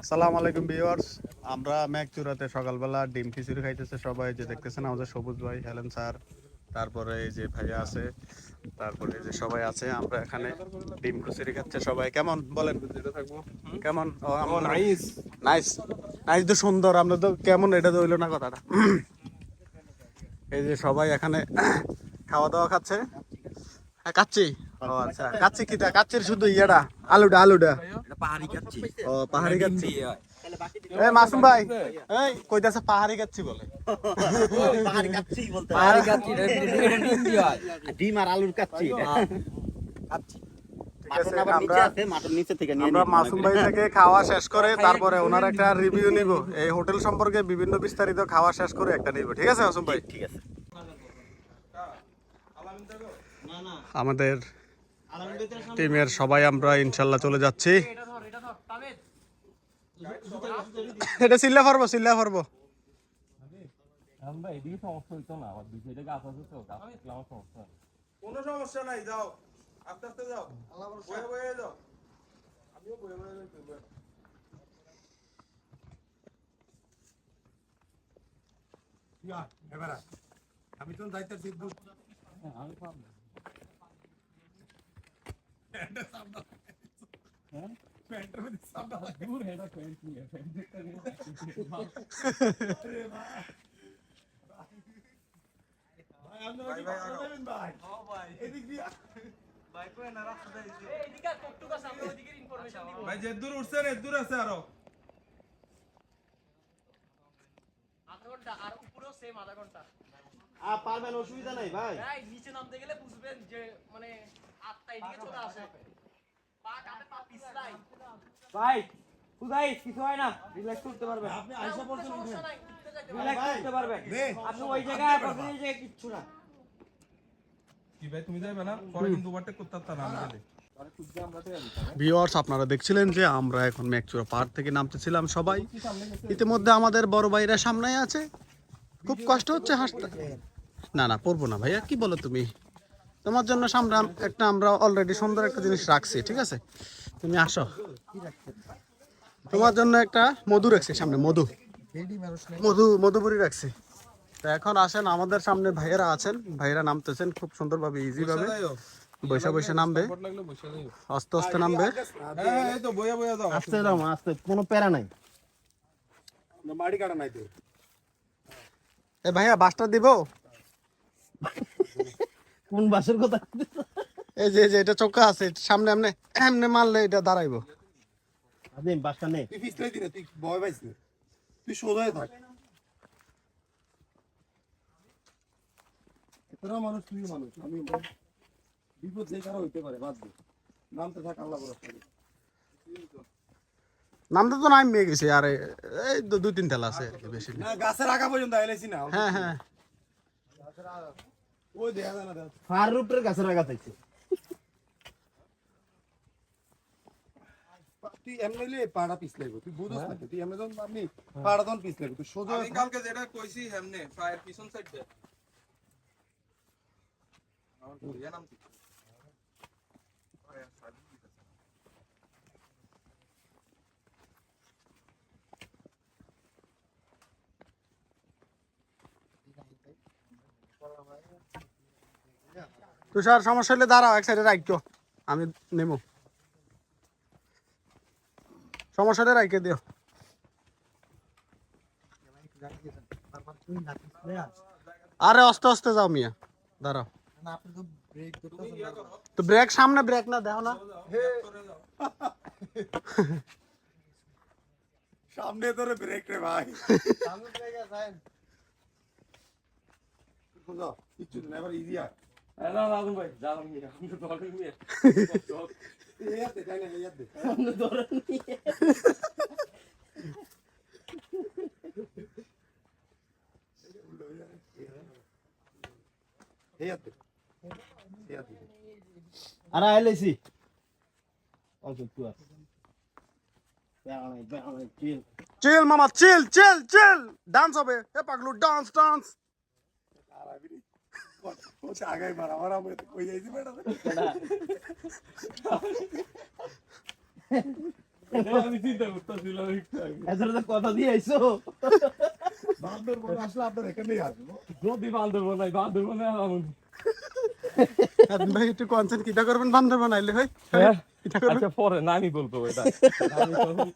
আসসালামু আলাইকুম ভিউয়ার্স। আমরা মেঘচূড়াতে সকালবেলা ডিম খিচুড়ি খাইতেছে সবাই, যে দেখতেছেন আমাদের সবুজ ভাই, হেলেন স্যার, তারপরে এই যে ভাইয়া আছে, তারপরে এই যে সবাই আছে। আমরা এখানে ডিম খিচুড়ি খাচ্ছে সবাই। কেমন বলেন, কেমন? নাইস নাইস নাইস তো সুন্দর। আমরা তো কেমন, এটা তো হইলো না কথাটা। এই যে সবাই এখানে খাওয়া দাওয়া খাচ্ছে। হ্যাঁ, কাচ্চি। ও আচ্ছা, কাচ্চি কিটা? কাচ্চির শুধু ইয়েটা, আলুটা আলুটা। পাহাড়ি কাচ্চি। ও পাহাড়ি ডিম কাচ্চি। দিয়ে হয়। এই মাসুম ভাই, এই কইতাছে পাহাড়ি কাচ্চি বলে। পাহাড়ি কাচ্চি বলতে হয়। পাহাড়ি কাচ্চি এটা ডিম দিয়ে হয়। ডিম আর আলুর কাচ্চি এটা। কাচ্চি। ঠিক আছে, মাটন আবার নিচে আমরা আছে, মাটন নিচে থেকে নিয়ে আমরা নিন। মাসুম ভাই থেকে খাওয়া শেষ করে তারপরে ওনার একটা রিভিউ নিব। এই হোটেল সম্পর্কে বিভিন্ন বিস্তারিত খাওয়া শেষ করে একটা নিব। ঠিক আছে মাসুম ভাই? ঠিক আছে। আমাদের টিমের সবাই আমরা ইনশাল্লাহ চলে যাচ্ছি। এটা সিল্লা পারবো, সিল্লা পারবো। কোনো সমস্যা নাই, যাও আস্তে আস্তে যাও, বয়ে বয়ে যাও, আমিও বয়ে বয়ে যাই। আমি তো দায়িত্ব সিদ্ধ ভাই যে দূর উঠছেন এর দূর আছে আরো। পারবেন, অসুবিধা নাই ভাই। নিচে নামতে গেলে বুঝবেন যে মানে আটটা এদিকে চলে আসে, পা কাটে, পা পিছলাই। ভাই খুদাই কিছু হয় না, রিল্যাক্স করতে পারবেন। আপনি আইসা পড়ছেন, সমস্যা নাই, উঠতে যাইতে পারবে। রিল্যাক্স করতে পারবেন। আপনি ওই জায়গায় পারবেন, এই জায়গায় কিচ্ছু না। কি ভাই তুমি যাবে না, পরে কিন্তু ওভারটেক করতে পারতা না আমি গেলে। ভিউয়ার্স, আপনারা দেখছিলেন যে আমরা এখন মেঘচূড়া পাহাড় থেকে নামতেছিলাম সবাই। ইতিমধ্যে আমাদের বড় ভাইরা সামনে আছে। খুব কষ্ট হচ্ছে হাসতে। না না, পড়বো না ভাইয়া, কি বলো তুমি? তোমার জন্য সামনে একটা আমরা অলরেডি সুন্দর একটা জিনিস রাখছি, ঠিক আছে? তুমি আসো, তোমার জন্য একটা মধু রাখছি সামনে, মধু মধু মধুপুরি রাখছি। তো এখন আসেন, আমাদের সামনে ভাইয়েরা আছেন, ভাইয়েরা নামতেছেন খুব সুন্দরভাবে, ইজি ভাবে বৈশা বৈশা নামবে, আস্তে আস্তে নামবে। হ্যাঁ এই তো বয়ে বয়ে যাও, আস্তে যাও, আস্তে, কোনো প্যারা নাই। মাড়ি কাটা নাই তো। এ ভাইয়া বাসটা দিব? কোন বাসের কথা? এই যে এটা চোখা আছে সামনে, এমনি এমনি মারলে এটা দাঁড়াইবো। আদিম বাসটা নেই। তুই পিছলে দিনে, তুই ভয় পাইছ না, তুই সোজা হয়ে থাক। তোরা মানুষ, তুই মানুষ, আমি বিপদ যে কারো হইতে পারে, বাদ দে, নামতে থাক, আল্লাহ ভরসা করি। নামতে তো নামিয়ে গেছি, আর এই দুই তিন ঠেলা আছে আর কি, বেশি না। না গাছের আগা পর্যন্ত আইলেছি না। হ্যাঁ হ্যাঁ, ওই দেখা যায় না, দেখা যায়। ফার রুটের গাছের আগা থাকছে। তুই এমনি হইলে পাড়া পিছলাইব, তুই বুঝছ না, তুই এমনি যখন আপনি পাড়া তখন পিছলাইব, তুই সোজা আমি কালকে যেটা কইছি হেমনে পায়ের পিছন সাইড দে আমার ঘুরিয়ে নামছি। তুষার সমস্যা হলে দাঁড়াও, এক সাইডে রাখো, আমি নেবো। সমস্যা হলে রাখে দিও। আরে আস্তে আস্তে যাও মিয়া, দাঁড়াও। তো ব্রেক সামনে, ব্রেক না দেখো না? সামনে তোরে ব্রেক রে ভাই, সোজা কিচ্ছু না, এবার ইজি আর না লাগুন ভাই, যালাম গিয়ে আমি তো দলে গিয়ে এই হাতে তাই না, এই হাতে আমরা ধরে নিয়ে এই হাতে এই হাতে আর আইলেছি। অল্প একটু আছে। প্যারা নাই, প্যারা নাই, চিল। চিল মামা, চিল চিল চিল, ডান্স হবে, এ পাগলু ডান্স ডান্স। আর আমি ও আগাই মারা আমার আমি কই যাইছি বেটা। আমি চিন্তা করতেছিলাম একটু আগে। এদের তো কথা দিয়ে আইছো বান্দরবন আসলে আপনার এখানেই আসবো। যদি বান্দরবনে আমার শাহিন ভাই একটু কনসেন্ট কিটা করবেন বান্দরবান আইলে ভাই হ্যাঁ কিটা করবেন আচ্ছা পরে নানি বলতো এটা নানি তখন